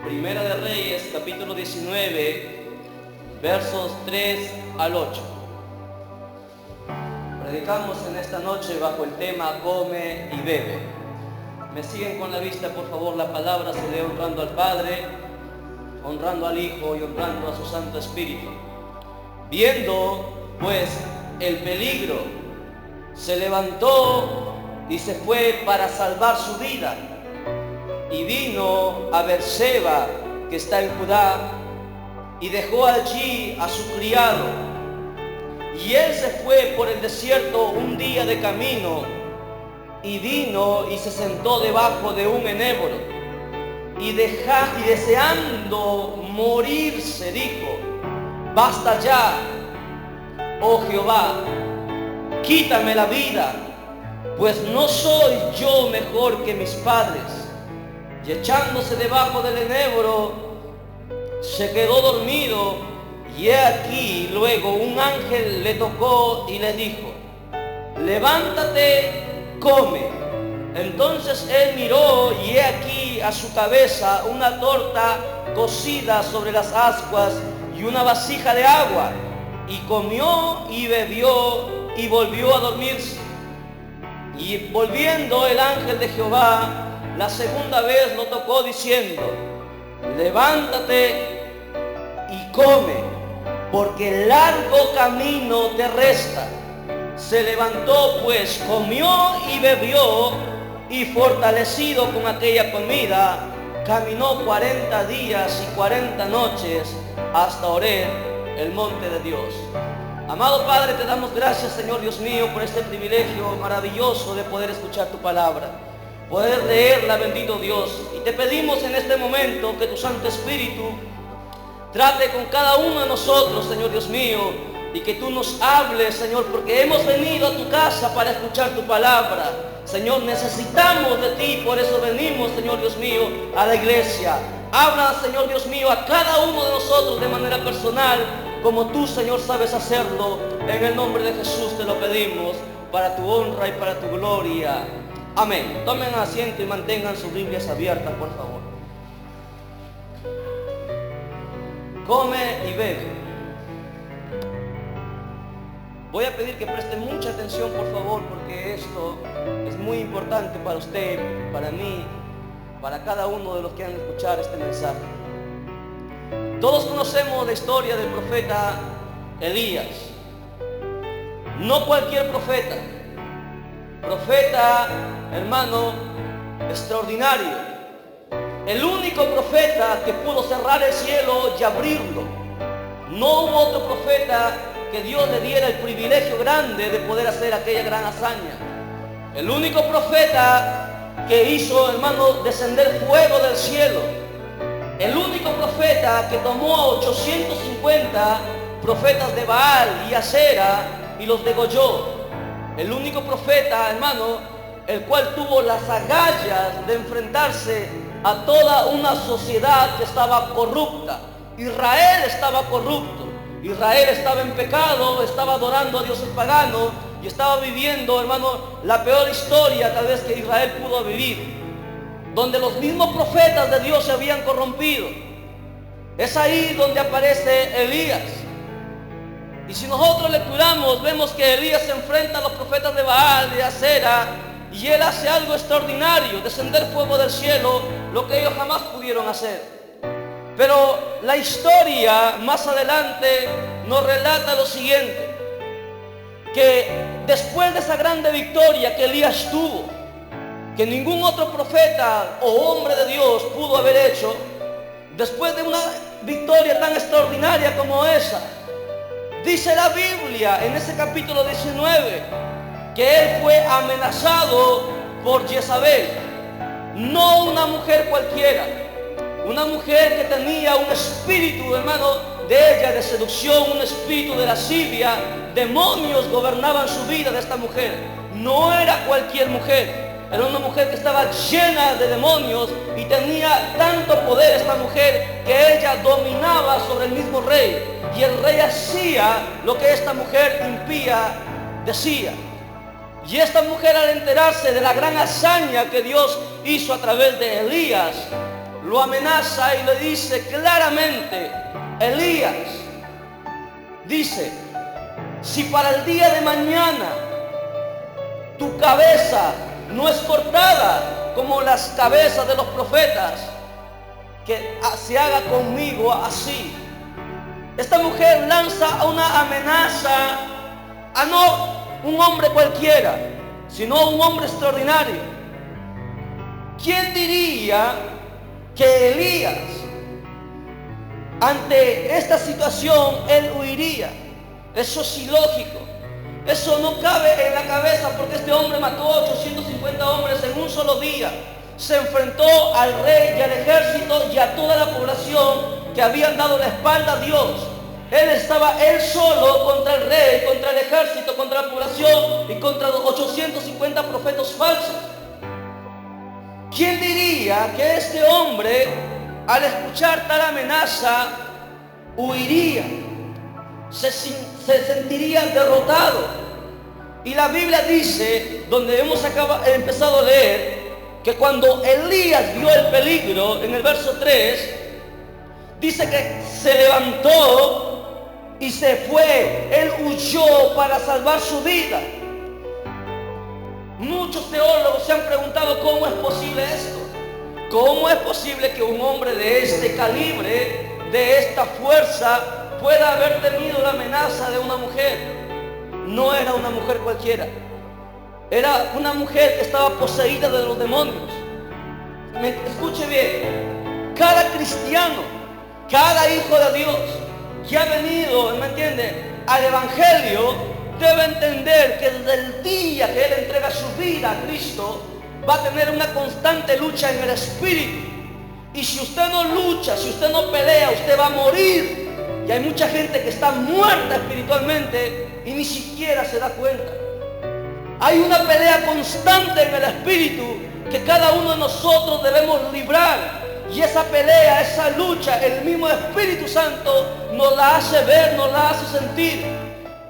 Primera de Reyes, capítulo 19, versos 3 al 8. Predicamos en esta noche bajo el tema Come y bebe. Me siguen con la vista, por favor. La palabra se lee honrando al Padre, honrando al Hijo y honrando a su Santo Espíritu. Viendo pues el peligro, se levantó y se fue para salvar su vida. Y vino a Berseba, que está en Judá, y dejó allí a su criado. Y él se fue por el desierto un día de camino, y vino y se sentó debajo de un enéboro. Y deseando morirse, dijo: basta ya, oh Jehová, quítame la vida, pues no soy yo mejor que mis padres. Y echándose debajo del enéboro, se quedó dormido, y he aquí luego un ángel le tocó y le dijo: levántate, come. Entonces él miró, y he aquí a su cabeza una torta cocida sobre las ascuas y una vasija de agua, y comió y bebió y volvió a dormirse. Y volviendo el ángel de Jehová la segunda vez lo tocó diciendo: levántate y come, porque largo camino te resta. Se levantó pues, comió y bebió, y fortalecido con aquella comida, caminó 40 días y 40 noches hasta Horeb, el monte de Dios. Amado Padre, te damos gracias, Señor Dios mío, por este privilegio maravilloso de poder escuchar tu palabra, poder leerla, bendito Dios. Y te pedimos en este momento que tu Santo Espíritu trate con cada uno de nosotros, Señor Dios mío, y que tú nos hables, Señor, porque hemos venido a tu casa para escuchar tu palabra. Señor, necesitamos de ti, por eso venimos, Señor Dios mío, a la iglesia. Habla, Señor Dios mío, a cada uno de nosotros de manera personal, como tú, Señor, sabes hacerlo. En el nombre de Jesús te lo pedimos, para tu honra y para tu gloria. Amén. Tomen asiento y mantengan sus Biblias abiertas, por favor. Come y bebe. Voy a pedir que presten mucha atención, por favor, porque esto es muy importante para usted, para mí, para cada uno de los que han de escuchar este mensaje. Todos conocemos la historia del profeta Elías. No cualquier profeta. Profeta, hermano, extraordinario. El único profeta que pudo cerrar el cielo y abrirlo. No hubo otro profeta que Dios le diera el privilegio grande de poder hacer aquella gran hazaña. El único profeta que hizo, hermano, descender fuego del cielo. El único profeta que tomó a 850 profetas de Baal y Acera y los degolló. El único profeta, hermano, el cual tuvo las agallas de enfrentarse a toda una sociedad que estaba corrupta. Israel estaba corrupto. Israel estaba en pecado, estaba adorando a dioses paganos y estaba viviendo, hermano, la peor historia tal vez que Israel pudo vivir, donde los mismos profetas de Dios se habían corrompido. Es ahí donde aparece Elías. Y si nosotros lecturamos, vemos que Elías se enfrenta a los profetas de Baal, de Acera, y él hace algo extraordinario: descender fuego del cielo, lo que ellos jamás pudieron hacer. Pero la historia más adelante nos relata lo siguiente: que después de esa grande victoria que Elías tuvo, que ningún otro profeta o hombre de Dios pudo haber hecho, después de una victoria tan extraordinaria como esa, dice la Biblia en ese capítulo 19 que él fue amenazado por Jezabel. No una mujer cualquiera, una mujer que tenía un espíritu, hermano, de ella, de seducción, un espíritu de lascivia. Demonios gobernaban su vida de esta mujer. No era cualquier mujer. Era una mujer que estaba llena de demonios y tenía tanto poder esta mujer que ella dominaba sobre el mismo rey. Y el rey hacía lo que esta mujer impía decía. Y esta mujer, al enterarse de la gran hazaña que Dios hizo a través de Elías, lo amenaza y le dice claramente: Elías, dice, si para el día de mañana tu cabeza no es cortada como las cabezas de los profetas, que se haga conmigo así. Esta mujer lanza una amenaza a no un hombre cualquiera, sino un hombre extraordinario. ¿Quién diría que Elías, ante esta situación, él huiría? Eso es ilógico. Eso no cabe en la cabeza, porque este hombre mató 850 hombres en un solo día. Se enfrentó al rey y al ejército y a toda la población que habían dado la espalda a Dios. Él estaba él solo contra el rey, contra el ejército, contra la población y contra los 850 profetas falsos. ¿Quién diría que este hombre, al escuchar tal amenaza, huiría? Se sentiría derrotado. Y la Biblia dice, donde hemos empezado a leer, que cuando Elías vio el peligro, en el verso 3, dice que se levantó y se fue. Él huyó para salvar su vida. Muchos teólogos se han preguntado cómo es posible esto. ¿Cómo es posible que un hombre de este calibre, de esta fuerza, pueda haber temido la amenaza de una mujer? No era una mujer cualquiera. Era una mujer que estaba poseída de los demonios. Escuche bien. Cada cristiano, cada hijo de Dios que ha venido, ¿me entiende?, al evangelio, debe entender que desde el día que él entrega su vida a Cristo, va a tener una constante lucha en el espíritu. Y si usted no lucha, si usted no pelea, usted va a morir. Y hay mucha gente que está muerta espiritualmente y ni siquiera se da cuenta. Hay una pelea constante en el espíritu que cada uno de nosotros debemos librar. Y esa pelea, esa lucha, el mismo Espíritu Santo nos la hace ver, nos la hace sentir.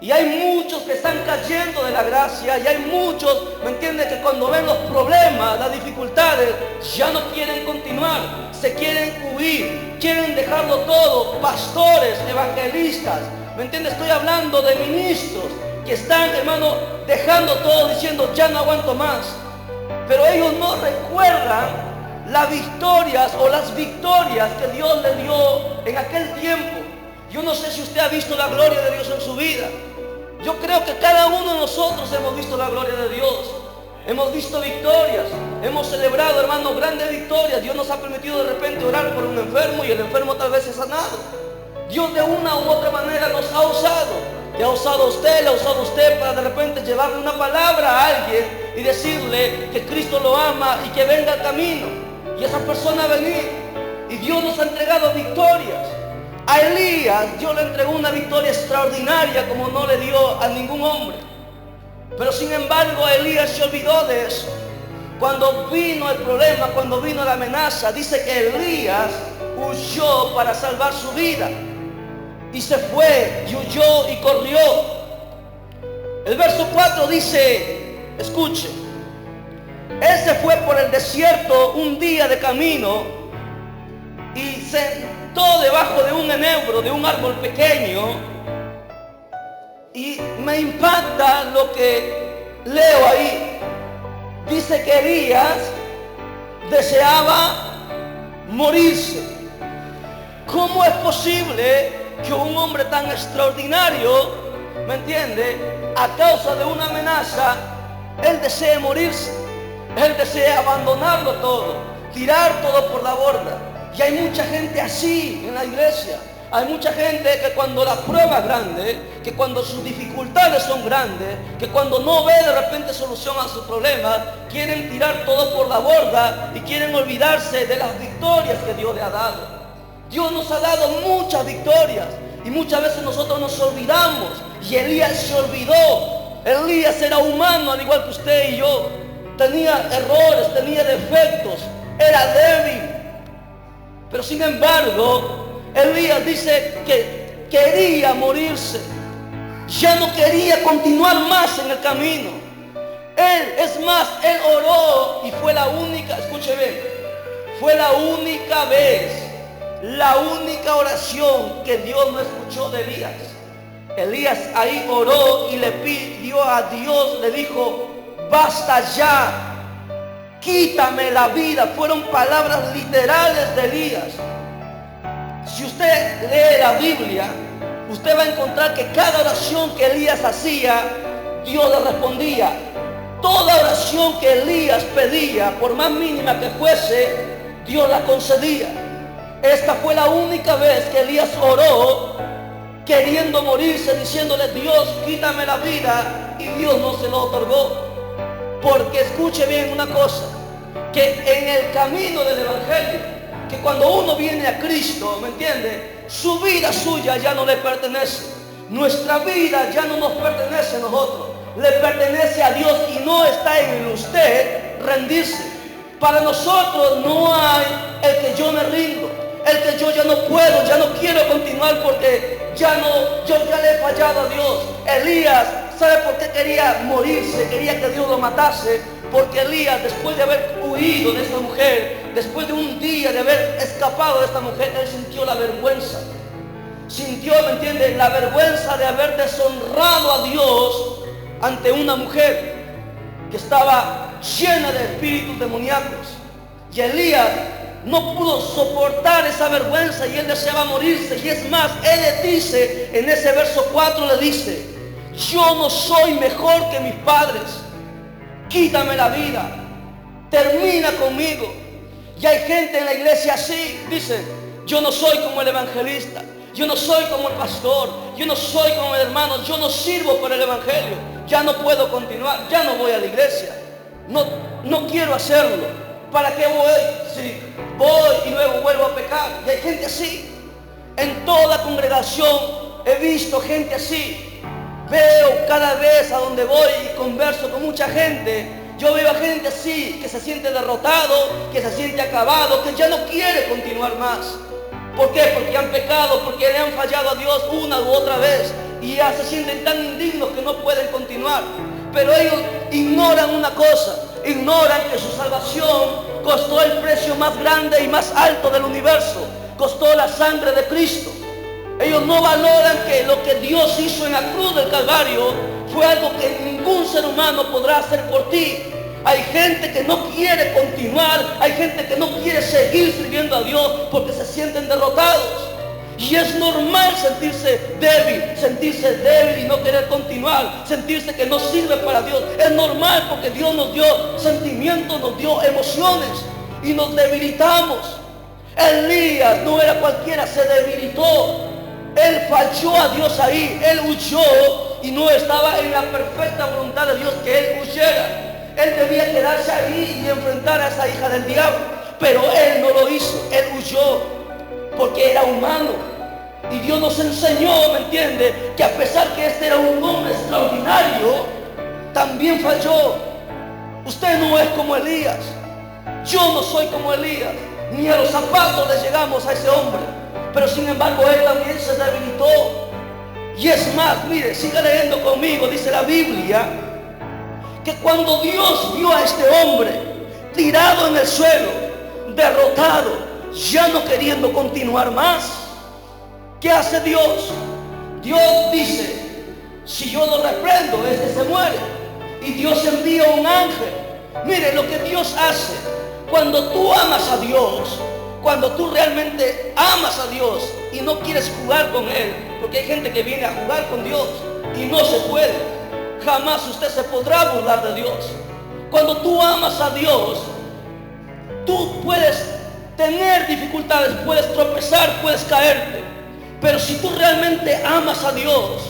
Y hay muchos que están cayendo de la gracia, y hay muchos, ¿me entiendes?, que cuando ven los problemas, las dificultades, ya no quieren continuar, se quieren huir, quieren dejarlo todo. Pastores, evangelistas, ¿me entiendes? Estoy hablando de ministros que están, hermano, dejando todo, diciendo: ya no aguanto más. Pero ellos no recuerdan las victorias o las victorias que Dios le dio en aquel tiempo. Yo no sé si usted ha visto la gloria de Dios en su vida. Yo creo que cada uno de nosotros hemos visto la gloria de Dios. Hemos visto victorias, hemos celebrado, hermanos, grandes victorias. Dios nos ha permitido de repente orar por un enfermo y el enfermo tal vez es sanado. Dios de una u otra manera nos ha usado. Le ha usado a usted, le ha usado a usted para de repente llevarle una palabra a alguien y decirle que Cristo lo ama y que venga al camino. Y esa persona va a venir. Y Dios nos ha entregado victorias. A Elías Dios le entregó una victoria extraordinaria como no le dio a ningún hombre. Pero sin embargo Elías se olvidó de eso. Cuando vino el problema, cuando vino la amenaza, dice que Elías huyó para salvar su vida. Y se fue y huyó y corrió. El verso 4 dice, escuche: él se fue por el desierto un día de camino y sentó debajo de un enebro, de un árbol pequeño. Y me impacta lo que leo ahí. Dice que Elías deseaba morirse. ¿Cómo es posible que un hombre tan extraordinario, ¿me entiende?, a causa de una amenaza, él desee morirse? Él desea abandonarlo todo, tirar todo por la borda. Y hay mucha gente así en la iglesia. Hay mucha gente que cuando la prueba es grande, que cuando sus dificultades son grandes, que cuando no ve de repente solución a sus problemas, quieren tirar todo por la borda y quieren olvidarse de las victorias que Dios le ha dado. Dios nos ha dado muchas victorias y muchas veces nosotros nos olvidamos. Y Elías se olvidó. Elías era humano al igual que usted y yo. Tenía errores, tenía defectos, era débil. Pero sin embargo, Elías dice que quería morirse. Ya no quería continuar más en el camino. Él oró y fue la única, escuche bien, Fue la única vez, la única oración que Dios no escuchó de Elías. Elías ahí oró y le pidió a Dios, le dijo: basta ya, quítame la vida. Fueron palabras literales de Elías. Si usted lee la Biblia, usted va a encontrar que cada oración que Elías hacía, Dios le respondía. Toda oración que Elías pedía, por más mínima que fuese, Dios la concedía. Esta fue la única vez que Elías oró queriendo morirse, diciéndole: Dios, quítame la vida, y Dios no se lo otorgó. Porque escuche bien una cosa, que en el camino del Evangelio, que cuando uno viene a Cristo, ¿me entiende?, su vida suya ya no le pertenece. Nuestra vida ya no nos pertenece a nosotros, le pertenece a Dios, y no está en usted rendirse. Para nosotros no hay el que yo me rindo, el que yo ya no puedo, ya no quiero continuar porque yo ya le he fallado a Dios. Elías, ¿sabe por qué quería morirse? Quería que Dios lo matase. Porque Elías, después de haber huido de esta mujer, después de un día de haber escapado de esta mujer, él sintió la vergüenza. Sintió, ¿me entiende?, la vergüenza de haber deshonrado a Dios ante una mujer que estaba llena de espíritus demoníacos. Y Elías no pudo soportar esa vergüenza y él deseaba morirse. Y es más, él le dice, en ese verso 4 le dice: yo no soy mejor que mis padres, quítame la vida, termina conmigo. Y hay gente en la iglesia así, dice: yo no soy como el evangelista, yo no soy como el pastor, yo no soy como el hermano, yo no sirvo por el evangelio, ya no puedo continuar, ya no voy a la iglesia, no quiero hacerlo. ¿Para qué voy? Si voy y luego vuelvo a pecar. Y hay gente así. En toda congregación he visto gente así. Veo cada vez a donde voy y converso con mucha gente. Yo veo a gente así, que se siente derrotado, que se siente acabado, que ya no quiere continuar más. ¿Por qué? Porque han pecado, porque le han fallado a Dios una u otra vez. Y ya se sienten tan indignos que no pueden continuar. Pero ellos ignoran una cosa, ignoran que su salvación costó el precio más grande y más alto del universo, costó la sangre de Cristo. Ellos no valoran que lo que Dios hizo en la cruz del Calvario fue algo que ningún ser humano podrá hacer por ti. Hay gente que no quiere continuar, hay gente que no quiere seguir sirviendo a Dios porque se sienten derrotados. Y es normal sentirse débil y no querer continuar, sentirse que no sirve para Dios. Es normal porque Dios nos dio sentimientos, nos dio emociones y nos debilitamos. Elías no era cualquiera, se debilitó. Él falló a Dios ahí, él huyó y no estaba en la perfecta voluntad de Dios que él huyera. Él debía quedarse ahí y enfrentar a esa hija del diablo, pero él no lo hizo, él huyó porque era humano. Y Dios nos enseñó, ¿me entiende?, que a pesar que este era un hombre extraordinario, también falló. Usted no es como Elías, yo no soy como Elías, ni a los zapatos le llegamos a ese hombre. Pero sin embargo él también se debilitó. Y es más, mire, siga leyendo conmigo, dice la Biblia, que cuando Dios vio a este hombre tirado en el suelo, derrotado, ya no queriendo continuar más, ¿qué hace Dios? Dios dice: si yo lo reprendo, este se muere. Y Dios envía un ángel. Mire lo que Dios hace. Cuando tú amas a Dios, cuando tú realmente amas a Dios y no quieres jugar con Él, porque hay gente que viene a jugar con Dios y no se puede. Jamás usted se podrá burlar de Dios. Cuando tú amas a Dios, tú puedes tener dificultades, puedes tropezar, puedes caerte. Pero si tú realmente amas a Dios,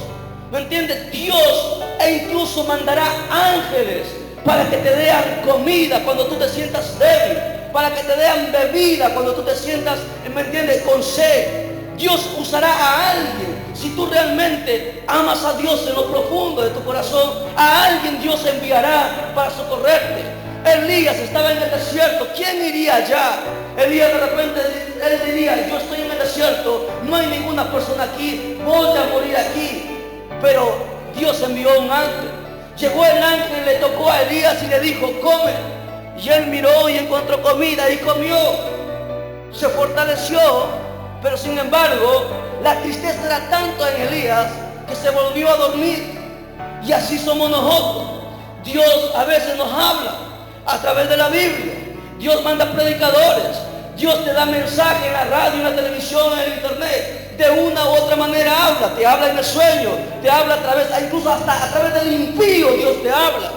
¿me entiendes? Dios incluso mandará ángeles para que te den comida cuando tú te sientas débil, para que te den bebida cuando tú te sientas, ¿me entiendes?, con sed. Dios usará a alguien. Si tú realmente amas a Dios en lo profundo de tu corazón, a alguien Dios enviará para socorrerte. Elías estaba en el desierto, ¿quién iría allá? Elías de repente, él diría: yo estoy en el desierto, no hay ninguna persona aquí, voy a morir aquí. Pero Dios envió un ángel. Llegó el ángel y le tocó a Elías y le dijo: come. Y él miró y encontró comida y comió. se fortaleció, pero sin embargo, la tristeza era tanto en Elías que se volvió a dormir. Y así somos nosotros. Dios a veces nos habla a través de la Biblia. Dios manda predicadores. Dios te da mensaje en la radio, en la televisión, en el internet. De una u otra manera habla. Te habla en el sueño. Te habla a través, incluso hasta a través del impío Dios te habla.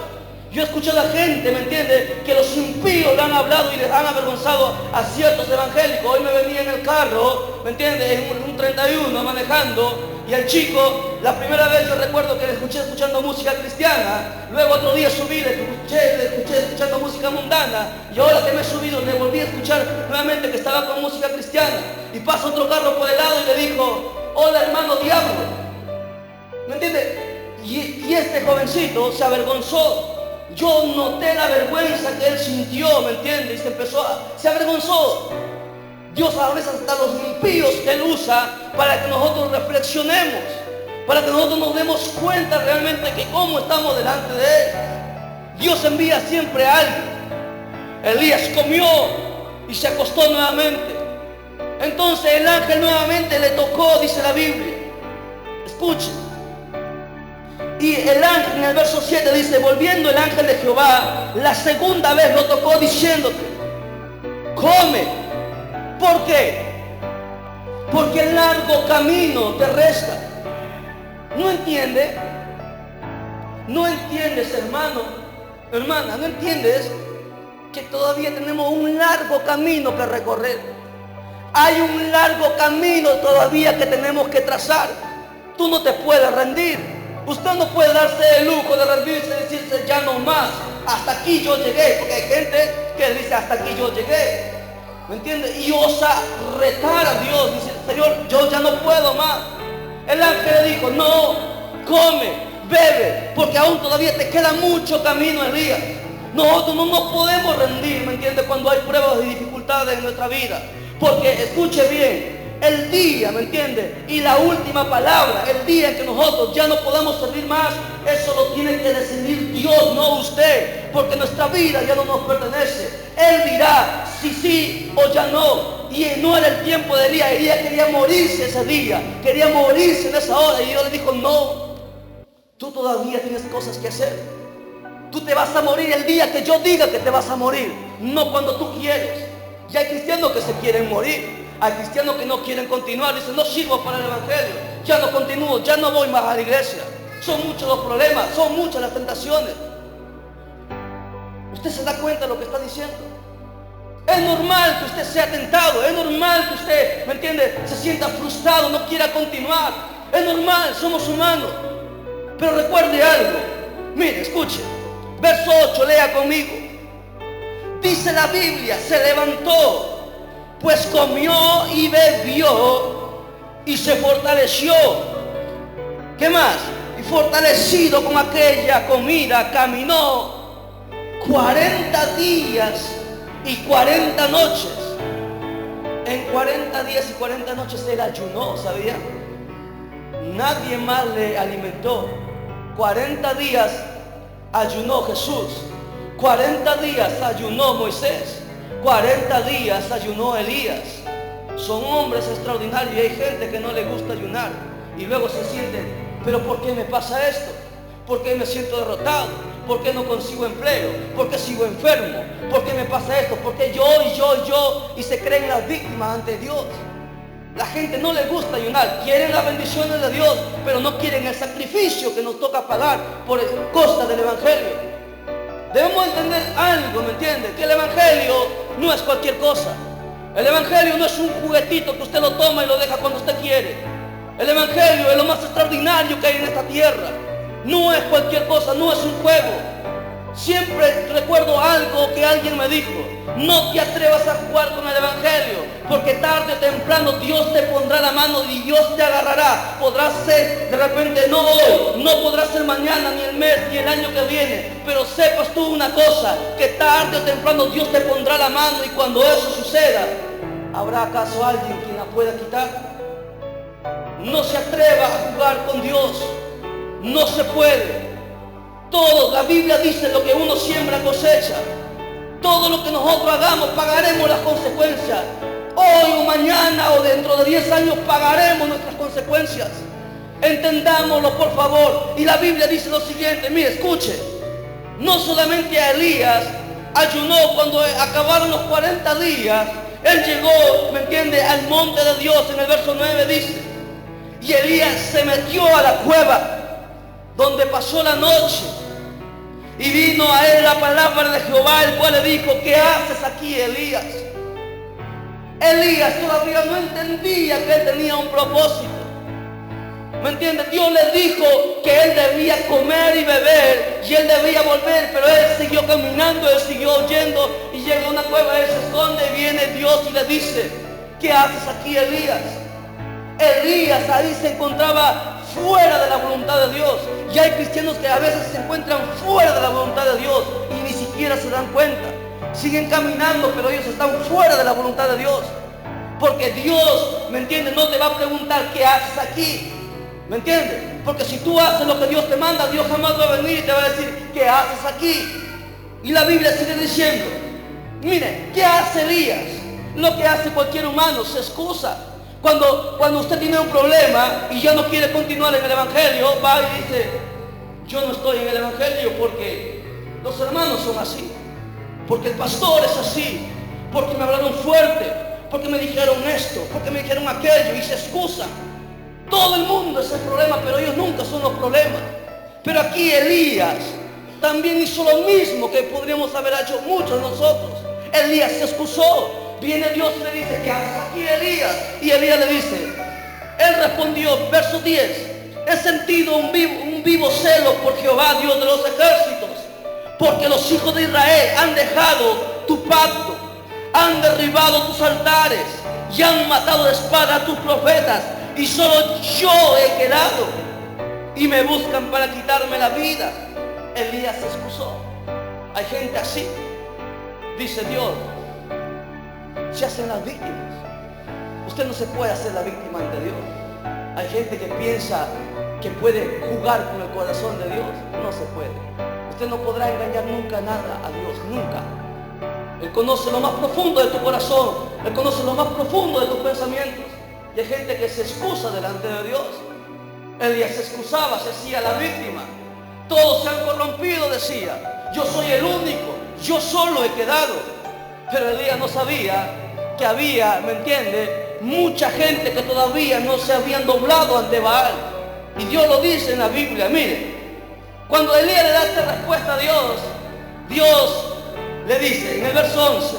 Yo escucho a la gente, ¿me entiende? Que los impíos le han hablado y les han avergonzado a ciertos evangélicos. Hoy me venía en el carro, ¿me entiende? En un 31 manejando. Y al chico, la primera vez yo recuerdo que le escuché escuchando música cristiana. Luego otro día subí, le escuché escuchando música mundana. Y ahora que me he subido, le volví a escuchar nuevamente que estaba con música cristiana. Y pasa otro carro por el lado y le dijo, hola hermano diablo. ¿Me entiende? Y este jovencito se avergonzó. Yo noté la vergüenza que él sintió, ¿me entiende? Y se avergonzó. Dios a veces hasta los impíos que Él usa para que nosotros reflexionemos, para que nosotros nos demos cuenta realmente que cómo estamos delante de Él. Dios envía siempre a alguien. Elías comió y se acostó nuevamente. Entonces el ángel nuevamente le tocó, dice la Biblia. Escuchen. Y el ángel en el verso 7 dice, volviendo el ángel de Jehová, la segunda vez lo tocó diciéndote, come. ¿Por qué? Porque el largo camino te resta. ¿No entiende? ¿No entiendes, hermano? Hermana, ¿no entiendes que todavía tenemos un largo camino que recorrer? Hay un largo camino todavía que tenemos que trazar. Tú no te puedes rendir. Usted no puede darse el lujo de rendirse y decirse ya no más. Hasta aquí yo llegué. Porque hay gente que dice hasta aquí yo llegué. ¿Me entiende? Y osa retar a Dios. Dice, Señor, yo ya no puedo más. El ángel le dijo, no, come, bebe, porque aún todavía te queda mucho camino, Elías. Nosotros no nos podemos rendir, ¿me entiende? Cuando hay pruebas y dificultades en nuestra vida. Porque, escuche bien, el día, ¿me entiende? Y la última palabra, el día en que nosotros ya no podamos servir más, eso lo tiene que decidir Dios, no usted. Porque nuestra vida ya no nos pertenece. Él dirá si sí o ya no. Y no era el tiempo de Elías. Elías quería morirse ese día. Quería morirse en esa hora. Y Dios le dijo, no. Tú todavía tienes cosas que hacer. Tú te vas a morir el día que yo diga que te vas a morir. No cuando tú quieres. Y hay cristianos que se quieren morir. Hay cristianos que no quieren continuar. Dicen, no sirvo para el evangelio. Ya no continúo. Ya no voy más a la iglesia. Son muchos los problemas. Son muchas las tentaciones. ¿Usted se da cuenta de lo que está diciendo? Es normal que usted sea tentado. Es normal que usted, ¿me entiende?, se sienta frustrado, no quiera continuar. Es normal, somos humanos. Pero recuerde algo. Mire, escuche. Verso 8, lea conmigo. Dice la Biblia, se levantó, pues comió y bebió y se fortaleció. ¿Qué más? Y fortalecido con aquella comida, caminó 40 días y 40 noches. En 40 días y 40 noches él ayunó, ¿sabía? Nadie más le alimentó. 40 días ayunó Jesús. 40 días ayunó Moisés. 40 días ayunó Elías. Son hombres extraordinarios y hay gente que no le gusta ayunar. Y luego se sienten, pero ¿por qué me pasa esto? ¿Por qué me siento derrotado? ¿Por qué no consigo empleo? ¿Por qué sigo enfermo? ¿Por qué me pasa esto? ¿Por qué yo? Y se creen las víctimas ante Dios? La gente no le gusta ayunar. Quieren las bendiciones de Dios, pero no quieren el sacrificio que nos toca pagar por costa del evangelio. Debemos entender algo, ¿me entiende? Que el evangelio no es cualquier cosa. El evangelio no es un juguetito que usted lo toma y lo deja cuando usted quiere. El evangelio es lo más extraordinario que hay en esta tierra. No es cualquier cosa, no es un juego. Siempre recuerdo algo que alguien me dijo: no te atrevas a jugar con el evangelio, porque tarde o temprano Dios te pondrá la mano y Dios te agarrará. Podrás ser de repente no hoy, no podrás ser mañana, ni el mes, ni el año que viene, pero sepas tú una cosa, que tarde o temprano Dios te pondrá la mano, y cuando eso suceda, ¿habrá acaso alguien quien la pueda quitar? No se atreva a jugar con Dios. No se puede. Todo, la Biblia dice, lo que uno siembra cosecha. Todo lo que nosotros hagamos pagaremos las consecuencias. Hoy o mañana o dentro de 10 años pagaremos nuestras consecuencias. Entendámoslo, por favor. Y la Biblia dice lo siguiente, mire, escuche. No solamente a Elías ayunó cuando acabaron los 40 días. Él llegó, ¿me entiende?, al monte de Dios. En el verso 9 dice, y Elías se metió a la cueva donde pasó la noche. Y vino a él la palabra de Jehová, el cual le dijo, ¿qué haces aquí, Elías? Elías todavía no entendía que él tenía un propósito. ¿Me entiendes? Dios le dijo que él debía comer y beber y él debía volver, pero él siguió caminando, él siguió oyendo y llega a una cueva, él se esconde y viene Dios y le dice, ¿qué haces aquí, Elías? Elías ahí se encontraba fuera de la voluntad de Dios. Y hay cristianos que a veces se encuentran fuera de la voluntad de Dios y ni siquiera se dan cuenta. Siguen caminando, pero ellos están fuera de la voluntad de Dios. Porque Dios, ¿me entiendes?, no te va a preguntar qué haces aquí. ¿Me entiendes? Porque si tú haces lo que Dios te manda, Dios jamás va a venir y te va a decir, ¿qué haces aquí? Y la Biblia sigue diciendo, mire, ¿qué hace Elías? Lo que hace cualquier humano, se excusa. Cuando usted tiene un problema y ya no quiere continuar en el Evangelio, va y dice, yo no estoy en el Evangelio porque los hermanos son así, porque el pastor es así, porque me hablaron fuerte, porque me dijeron esto, porque me dijeron aquello, y se excusa. Todo el mundo es el problema, pero ellos nunca son los problemas. Pero aquí Elías también hizo lo mismo que podríamos haber hecho muchos de nosotros. Elías se excusó. Viene Dios y le dice, ¿qué haces aquí, Elías? Y Elías le dice, él respondió, verso 10, he sentido un vivo celo por Jehová, Dios de los ejércitos, porque los hijos de Israel han dejado tu pacto, han derribado tus altares y han matado de espada a tus profetas, y solo yo he quedado y me buscan para quitarme la vida. Elías se excusó. Hay gente así, dice Dios, se hacen las víctimas. Usted no se puede hacer la víctima ante Dios. Hay gente que piensa que puede jugar con el corazón de Dios. No se puede. Usted no podrá engañar nunca nada a Dios, nunca. Él conoce lo más profundo de tu corazón. Él conoce lo más profundo de tus pensamientos. Y hay gente que se excusa delante de Dios. Elías se excusaba, se hacía la víctima. Todos se han corrompido, decía. Yo soy el único, yo solo he quedado. Pero Elías no sabía que había, ¿me entiende?, mucha gente que todavía no se habían doblado ante Baal. Y Dios lo dice en la Biblia. Mire, cuando Elías le da esta respuesta a Dios, Dios le dice en el verso 11,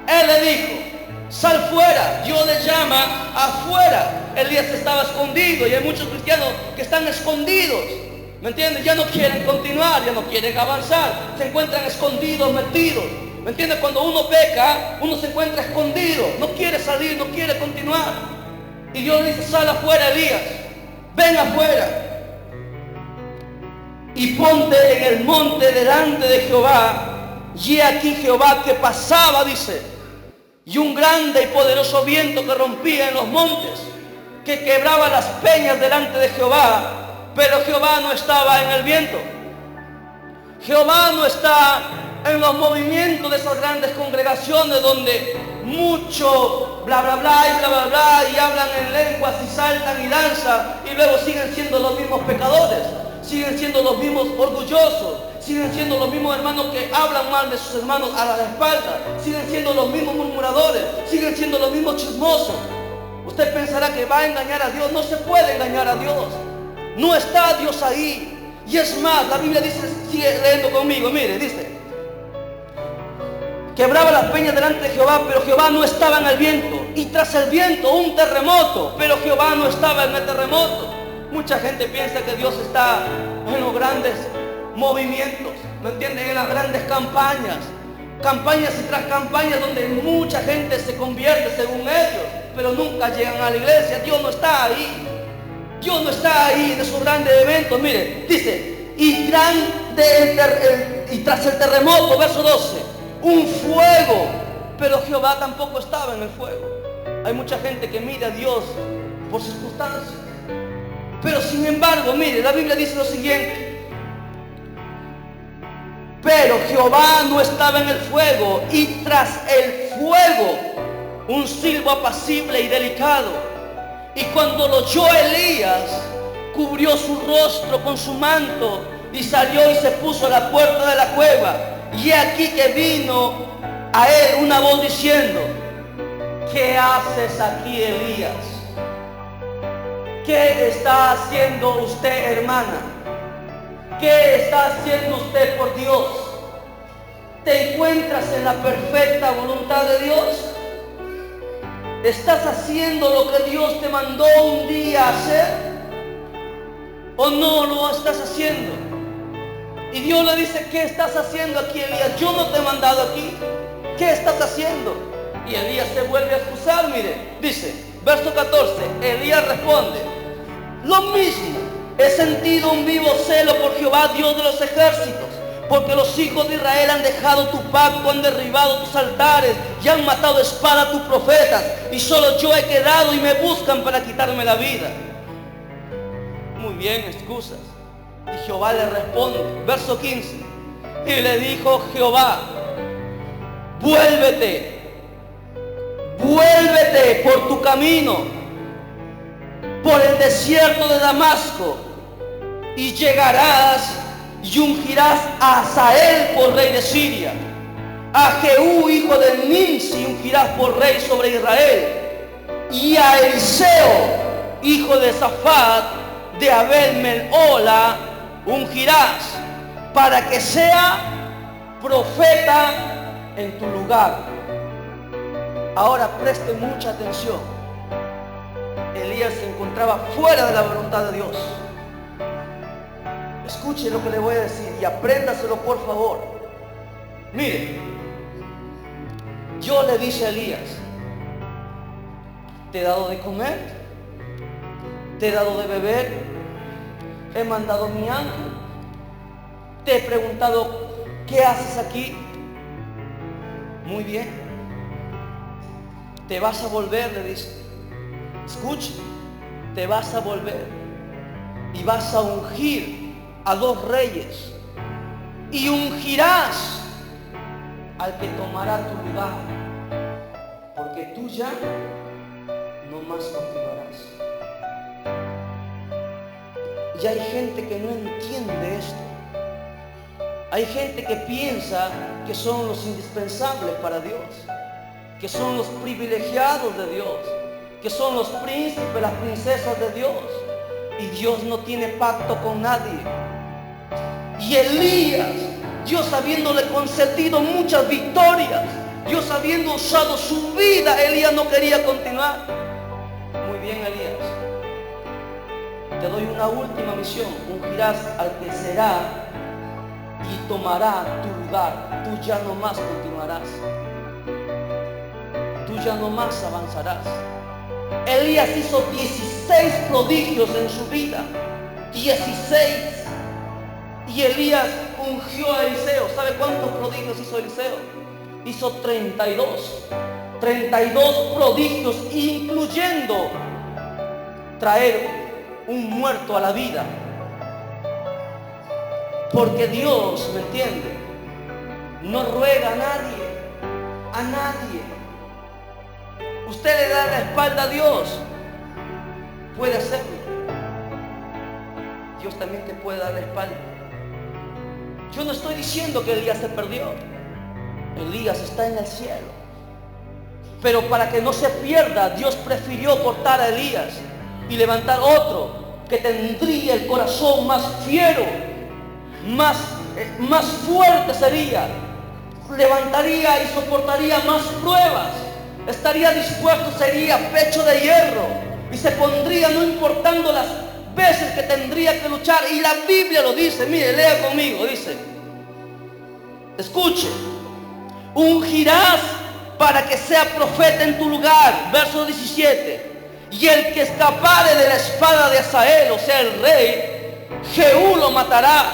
él le dijo, sal fuera. Dios le llama afuera. Elías estaba escondido y hay muchos cristianos que están escondidos, ¿me entiendes? Ya no quieren continuar, ya no quieren avanzar, se encuentran escondidos, metidos. ¿Me entiendes? Cuando uno peca, uno se encuentra escondido, no quiere salir, no quiere continuar. Y Dios le dice, sal afuera, Elías, ven afuera y ponte en el monte delante de Jehová. Y aquí Jehová que pasaba, dice, y un grande y poderoso viento que rompía en los montes, que quebraba las peñas delante de Jehová. Pero Jehová no estaba en el viento. Jehová no está en los movimientos de esas grandes congregaciones donde mucho bla bla bla y bla bla bla y hablan en lenguas y saltan y danzan y luego siguen siendo los mismos pecadores, siguen siendo los mismos orgullosos, siguen siendo los mismos hermanos que hablan mal de sus hermanos a la espalda, siguen siendo los mismos murmuradores, siguen siendo los mismos chismosos. Usted pensará que va a engañar a Dios. No se puede engañar a Dios. No está Dios ahí. Y es más, la Biblia dice, sigue leyendo conmigo, mire, dice, quebraba las peñas delante de Jehová, pero Jehová no estaba en el viento. Y tras el viento un terremoto, pero Jehová no estaba en el terremoto. Mucha gente piensa que Dios está en los grandes movimientos, ¿me entienden? En las grandes campañas y tras campañas donde mucha gente se convierte según ellos, pero nunca llegan a la iglesia. Dios no está ahí. Dios no está ahí en esos grandes eventos. Mire, dice, y tras el terremoto, verso 12, un fuego, pero Jehová tampoco estaba en el fuego. Hay mucha gente que mira a Dios por circunstancias, pero sin embargo, mire, la Biblia dice lo siguiente, pero Jehová no estaba en el fuego, y tras el fuego un silbo apacible y delicado. Y cuando lo oyó Elías, cubrió su rostro con su manto y salió y se puso a la puerta de la cueva. Y aquí que vino a él una voz diciendo: ¿qué haces aquí, Elías? ¿Qué está haciendo usted, hermana? ¿Qué está haciendo usted por Dios? ¿Te encuentras en la perfecta voluntad de Dios? ¿Estás haciendo lo que Dios te mandó un día a hacer? ¿O no lo estás haciendo? Y Dios le dice: ¿qué estás haciendo aquí, Elías? Yo no te he mandado aquí. ¿Qué estás haciendo? Y Elías se vuelve a excusar, mire. Dice, verso 14, Elías responde: lo mismo, he sentido un vivo celo por Jehová, Dios de los ejércitos, porque los hijos de Israel han dejado tu pacto, han derribado tus altares y han matado a espada a tus profetas, y solo yo he quedado y me buscan para quitarme la vida. Muy bien, excusas. Y Jehová le responde, verso 15, y le dijo Jehová: vuélvete por tu camino, por el desierto de Damasco, y llegarás y ungirás a Hazael por rey de Siria, a Jehú hijo de Nimsi ungirás por rey sobre Israel, y a Eliseo hijo de Safat de Abel Mehola ungirás, para que sea profeta en tu lugar. Ahora preste mucha atención. Elías se encontraba fuera de la voluntad de Dios. Escuche lo que le voy a decir y apréndaselo, por favor. Mire, Dios le dice a Elías: te he dado de comer, te he dado de beber, he mandado mi ángel, te he preguntado: ¿qué haces aquí? Muy bien, te vas a volver, le dice. Escuche, te vas a volver y vas a ungir a 2 reyes, y ungirás al que tomará tu lugar, porque tú ya no más continuarás. Y hay gente que no entiende esto. Hay gente que piensa que son los indispensables para Dios, que son los privilegiados de Dios, que son los príncipes, las princesas de Dios. Y Dios no tiene pacto con nadie. Y Elías, Dios habiéndole concedido muchas victorias, Dios habiendo usado su vida, Elías no quería continuar. Muy bien, Elías, te doy una última misión: ungirás al que será y tomará tu lugar. Tú ya no más continuarás, tú ya no más avanzarás. Elías hizo 16 prodigios en su vida, 16. Y Elías ungió a Eliseo. ¿Sabe cuántos prodigios hizo Eliseo? Hizo 32 prodigios, incluyendo traer un muerto a la vida. Porque Dios, ¿me entiende?, no ruega a nadie. Usted le da la espalda a Dios, puede hacerlo. Dios también te puede dar la espalda. Yo no estoy diciendo que Elías se perdió. Elías está en el cielo. Pero para que no se pierda, Dios prefirió cortar a Elías y levantar otro que tendría el corazón más fiero, más fuerte sería. Levantaría y soportaría más pruebas. Estaría dispuesto, sería pecho de hierro, y se pondría no importando las veces que tendría que luchar. Y la Biblia lo dice, mire, lea conmigo, dice, escuche: ungirás para que sea profeta en tu lugar, verso 17, y el que escapare de la espada de Hazael, o sea el rey, Jehú lo matará,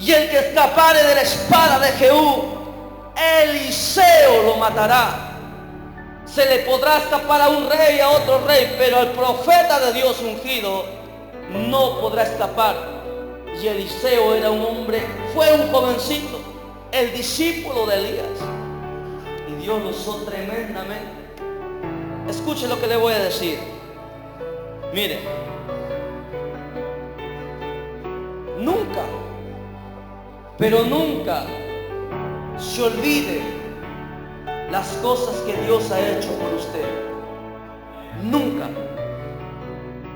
y el que escapare de la espada de Jehú, Eliseo lo matará. Se le podrá escapar a un rey, a otro rey, pero al profeta de Dios ungido no podrá escapar. Y Eliseo era un hombre, fue un jovencito, el discípulo de Elías, y Dios lo usó tremendamente. Escuche lo que le voy a decir. Mire, nunca, pero nunca se olvide las cosas que Dios ha hecho por usted. Nunca.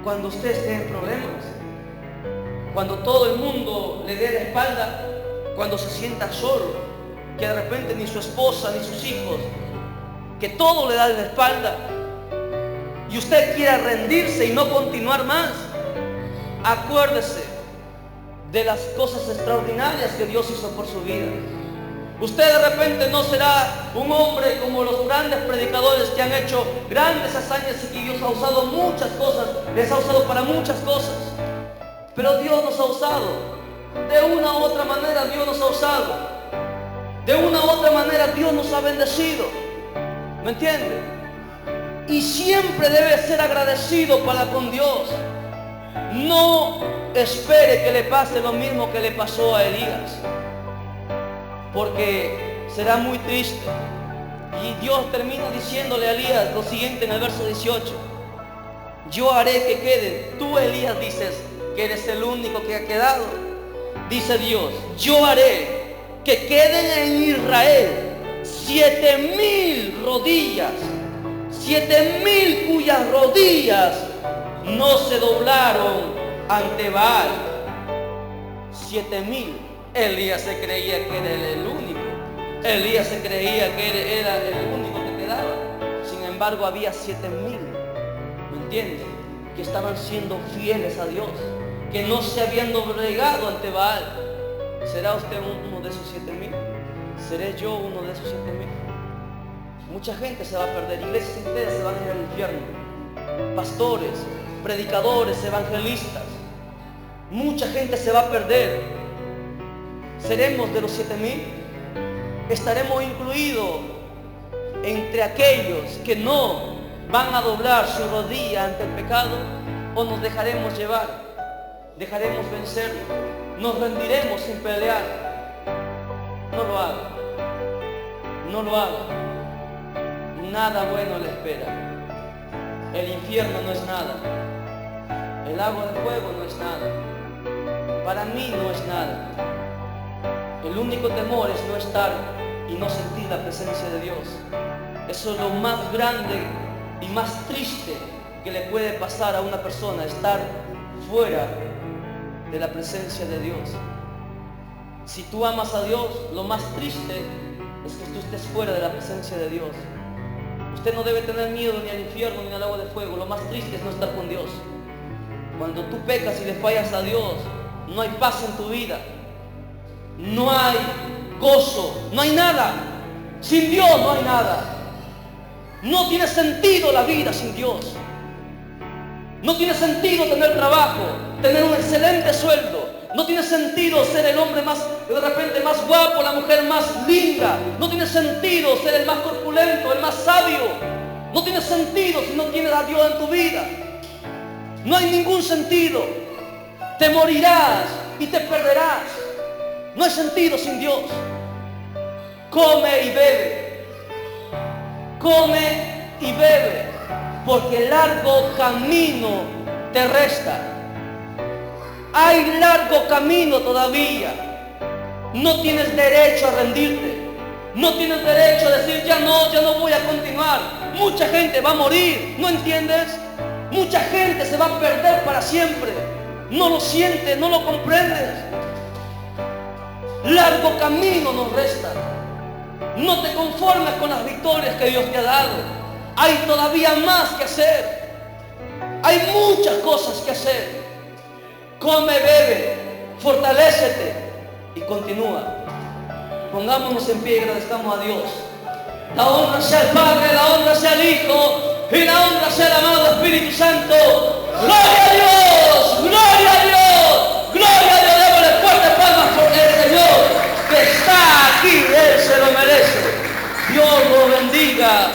Cuando usted esté en problemas, cuando todo el mundo le dé la espalda, cuando se sienta solo, que de repente ni su esposa ni sus hijos, que todo le da la espalda, y usted quiera rendirse y no continuar más, acuérdese de las cosas extraordinarias que Dios hizo por su vida. Usted de repente no será un hombre como los grandes predicadores que han hecho grandes hazañas y que Dios ha usado muchas cosas, les ha usado para muchas cosas. Pero Dios nos ha usado, de una u otra manera Dios nos ha usado, de una u otra manera Dios nos ha bendecido. ¿Me entiende? Y siempre debe ser agradecido para con Dios. No espere que le pase lo mismo que le pasó a Elías, porque será muy triste. Y Dios termina diciéndole a Elías lo siguiente en el verso 18: yo haré que queden. Tú, Elías, dices que eres el único que ha quedado. Dice Dios: yo haré que queden en Israel 7,000 rodillas, 7,000 cuyas rodillas no se doblaron ante Baal. 7,000. Elías se creía que era el único. Elías se creía que era el único que quedaba. Sin embargo, había 7,000. ¿Me entiende? Que estaban siendo fieles a Dios, que no se habían doblegado ante Baal. ¿Será usted uno de esos 7,000? ¿Seré yo uno de esos 7,000? Mucha gente se va a perder. Iglesias enteras se van a ir al infierno. Pastores, predicadores, evangelistas, mucha gente se va a perder. ¿Seremos de los 7,000? ¿Estaremos incluidos entre aquellos que no van a doblar su rodilla ante el pecado? ¿O nos dejaremos llevar? ¿Dejaremos vencer? ¿Nos rendiremos sin pelear? No lo haga. No lo haga. Nada bueno le espera. El infierno no es nada. El agua de fuego no es nada. Para mí no es nada. El único temor es no estar y no sentir la presencia de Dios. Eso es lo más grande y más triste que le puede pasar a una persona, estar fuera de la presencia de Dios. Si tú amas a Dios, lo más triste es que tú estés fuera de la presencia de Dios. Usted no debe tener miedo ni al infierno ni al agua de fuego. Lo más triste es no estar con Dios. Cuando tú pecas y le fallas a Dios, no hay paz en tu vida, no hay gozo, no hay nada. Sin Dios no hay nada. No tiene sentido la vida sin Dios. No tiene sentido tener trabajo, tener un excelente sueldo. No tiene sentido ser el hombre más, de repente, más guapo, la mujer más linda. No tiene sentido ser el más corpulento, el más sabio. No tiene sentido si no tienes a Dios en tu vida. No hay ningún sentido. Te morirás y te perderás. No hay sentido sin Dios. Come y bebe. Come y bebe, porque largo camino te resta. Hay largo camino todavía. No tienes derecho a rendirte. No tienes derecho a decir ya no voy a continuar. Mucha gente va a morir, ¿no entiendes? Mucha gente se va a perder para siempre. No lo sientes, no lo comprendes. Largo camino nos resta. No te conformes con las victorias que Dios te ha dado. Hay todavía más que hacer. Hay muchas cosas que hacer. Come, bebe, fortalécete y continúa. Pongámonos en pie y agradezcamos a Dios. La honra sea al Padre, la honra sea al Hijo y la honra sea al amado Espíritu Santo. ¡Gloria a Dios! ¡Gloria a Dios! ¡Gloria a Dios! Démosle fuertes palmas porque el Señor que está aquí, Él se lo merece. Dios lo bendiga.